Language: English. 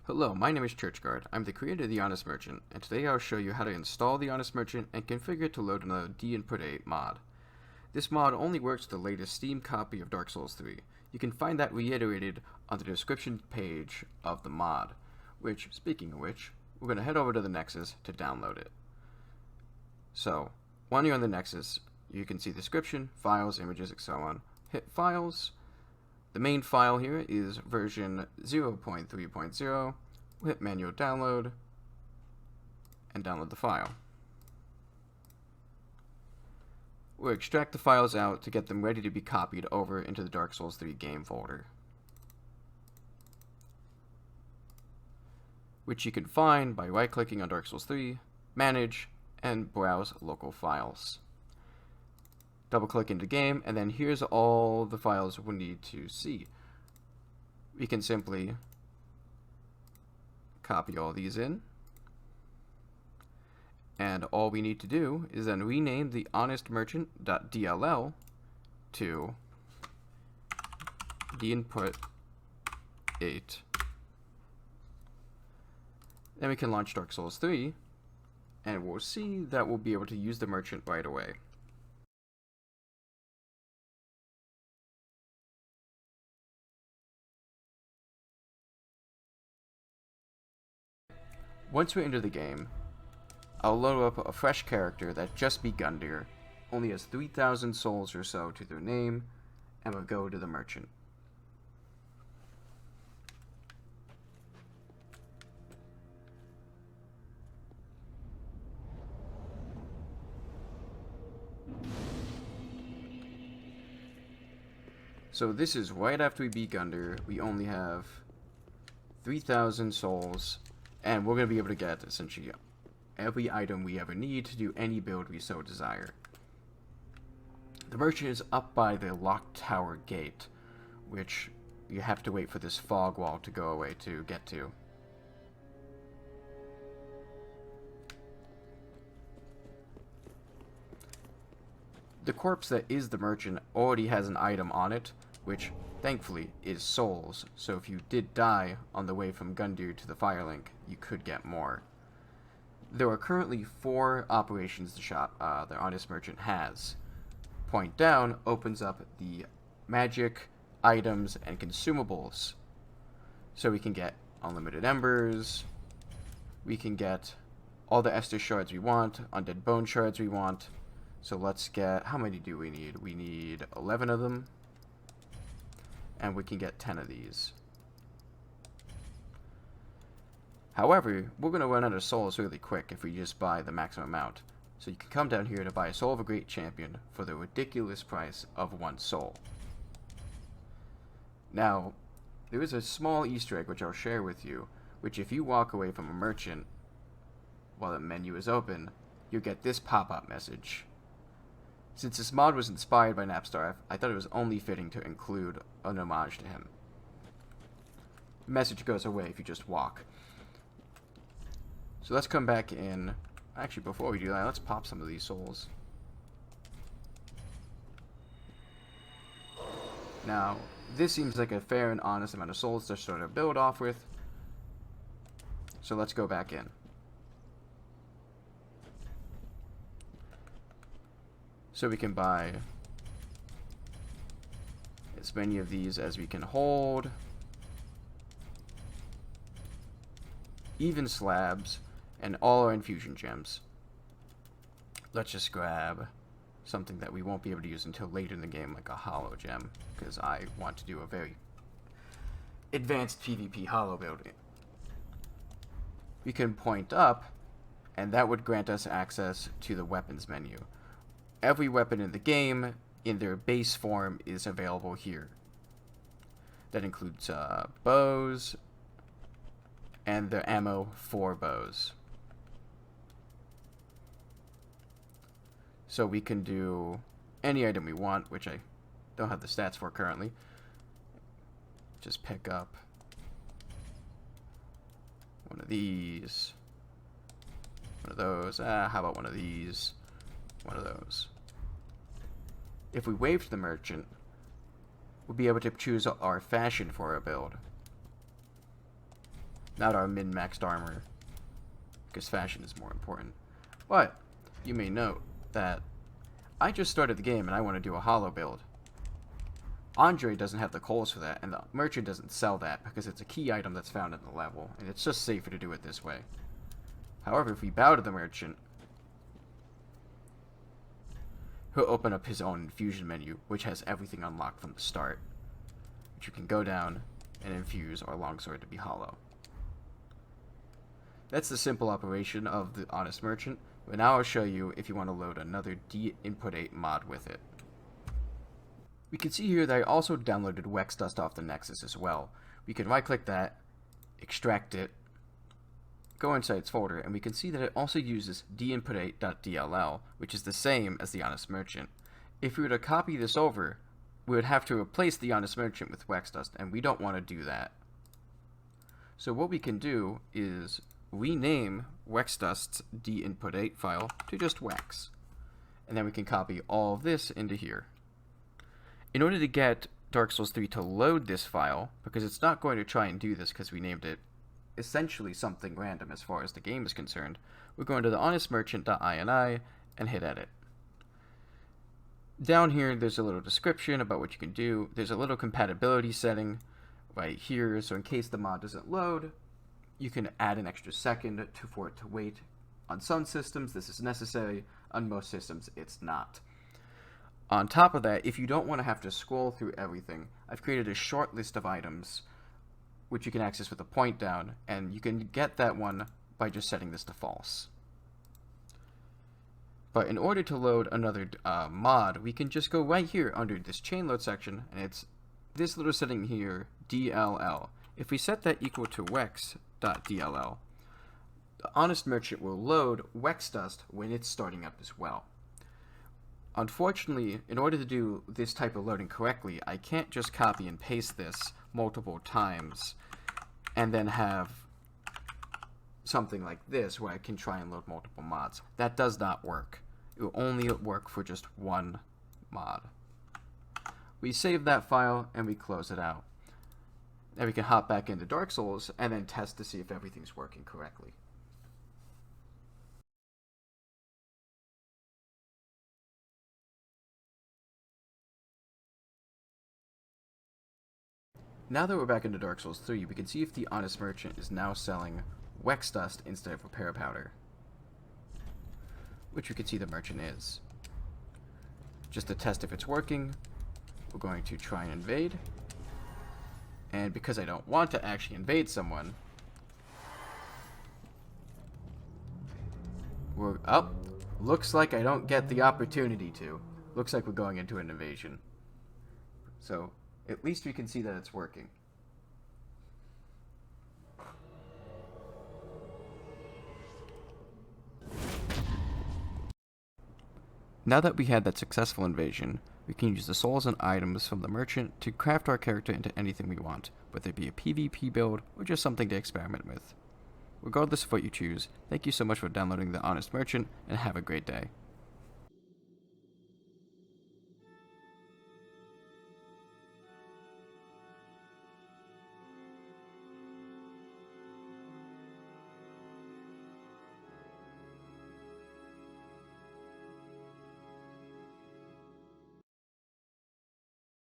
Hello, my name is Churchguard. I'm the creator of the Honest Merchant, and today I'll show you how to install the Honest Merchant and configure it to load another D-Input 8 mod. This mod only works with the latest Steam copy of Dark Souls 3. You can find that reiterated on the description page of the mod, which, speaking of which, we're going to head over to the Nexus to download it. So, when you're on the Nexus, you can see the description, files, images, and so on. Hit Files. The main file here is version 0.3.0. We'll hit manual download and download the file. We'll extract the files out to get them ready to be copied over into the Dark Souls 3 game folder, which you can find by right-clicking on Dark Souls 3, Manage, and Browse Local Files. Double-click into game, and then here's all the files we need to see. We can simply copy all these in, and all we need to do is then rename the honestmerchant.dll to dinput 8. Then we can launch Dark Souls 3, and we'll see that we'll be able to use the merchant right away. Once we enter the game, I'll load up a fresh character that just begun here, only has 3,000 souls or so to their name, and we'll go to the merchant. So this is right after we beat Gunder. We only have 3,000 souls, and we're going to be able to get essentially every item we ever need to do any build we so desire. The merchant is up by the locked tower gate, which you have to wait for this fog wall to go away to get to. The corpse that is the merchant already has an item on it, which thankfully is souls, so if you did die on the way from Gundyr to the Firelink, you could get more. There are currently 4 operations the Honest Merchant has. Point down opens up the magic, items, and consumables. So we can get unlimited embers, we can get all the Estus shards we want, undead bone shards we want. So let's get, how many do we need? We need 11 of them. And we can get 10 of these. However, we're going to run out of souls really quick if we just buy the maximum amount. So you can come down here to buy a Soul of a Great Champion for the ridiculous price of 1 soul. Now, there is a small Easter egg which I'll share with you, which if you walk away from a merchant while the menu is open, you'll get this pop-up message. Since this mod was inspired by Napstar, I thought it was only fitting to include an homage to him. The message goes away if you just walk. So let's come back in. Actually, before we do that, let's pop some of these souls. Now, this seems like a fair and honest amount of souls to sort of build off with. So let's go back in. So we can buy as many of these as we can hold. Even slabs and all our infusion gems. Let's just grab something that we won't be able to use until later in the game, like a hollow gem, because I want to do a very advanced PvP hollow build. We can point up, and that would grant us access to the weapons menu. Every weapon in the game, in their base form, is available here. That includes bows, and the ammo for bows. So we can do any item we want, which I don't have the stats for currently. Just pick up one of these, one of those, how about one of these? One of those. If we wave to the merchant, we'll be able to choose our fashion for our build. not our min-maxed armor, because fashion is more important. But you may note that I just started the game and I want to do a hollow build. Andre doesn't have the coals for that, and the merchant doesn't sell that because it's a key item that's found in the level, and it's just safer to do it this way. However, if we bow to the merchant, he'll open up his own infusion menu, which has everything unlocked from the start, which you can go down and infuse our longsword to be hollow. That's the simple operation of the Honest Merchant, but now I'll show you if you want to load another D-Input8 mod with it. We can see here that I also downloaded wexdust off the Nexus as well. We can right click that, extract it, go inside its folder, and we can see that it also uses dinput8.dll, which is the same as the Honest Merchant. If we were to copy this over, we would have to replace the Honest Merchant with wexdust, and we don't want to do that. So what we can do is rename wexdust's dinput8 file to just wex, and then we can copy all of this into here. In order to get Dark Souls 3 to load this file, because it's not going to try and do this because we named it essentially something random as far as the game is concerned, we're going to the honestmerchant.ini and hit edit. Down here there's a little description about what you can do. There's a little compatibility setting right here, so in case the mod doesn't load, you can add an extra second for it to wait. On some systems this is necessary, on most systems it's not. On top of that, if you don't want to have to scroll through everything, I've created a short list of items which you can access with a point down, and you can get that one by just setting this to false. But in order to load another mod, we can just go right here under this chain load section, and it's this little setting here, DLL. If we set that equal to wex.dll, the Honest Merchant will load wexdust when it's starting up as well. Unfortunately, in order to do this type of loading correctly, I can't just copy and paste this multiple times and then have something like this where I can try and load multiple mods. That does not work. It will only work for just one mod. We save that file and we close it out. Then we can hop back into Dark Souls and then test to see if everything's working correctly. Now that we're back into Dark Souls 3, we can see if the Honest Merchant is now selling wexdust instead of repair powder, which we can see the merchant is. Just to test if it's working, we're going to try and invade, and because I don't want to actually invade someone, we're up. Looks like I don't get the opportunity to. Looks like we're going into an invasion. So at least we can see that it's working. Now that we had that successful invasion, we can use the souls and items from the merchant to craft our character into anything we want, whether it be a PvP build or just something to experiment with. Regardless of what you choose, thank you so much for downloading the Honest Merchant, and have a great day.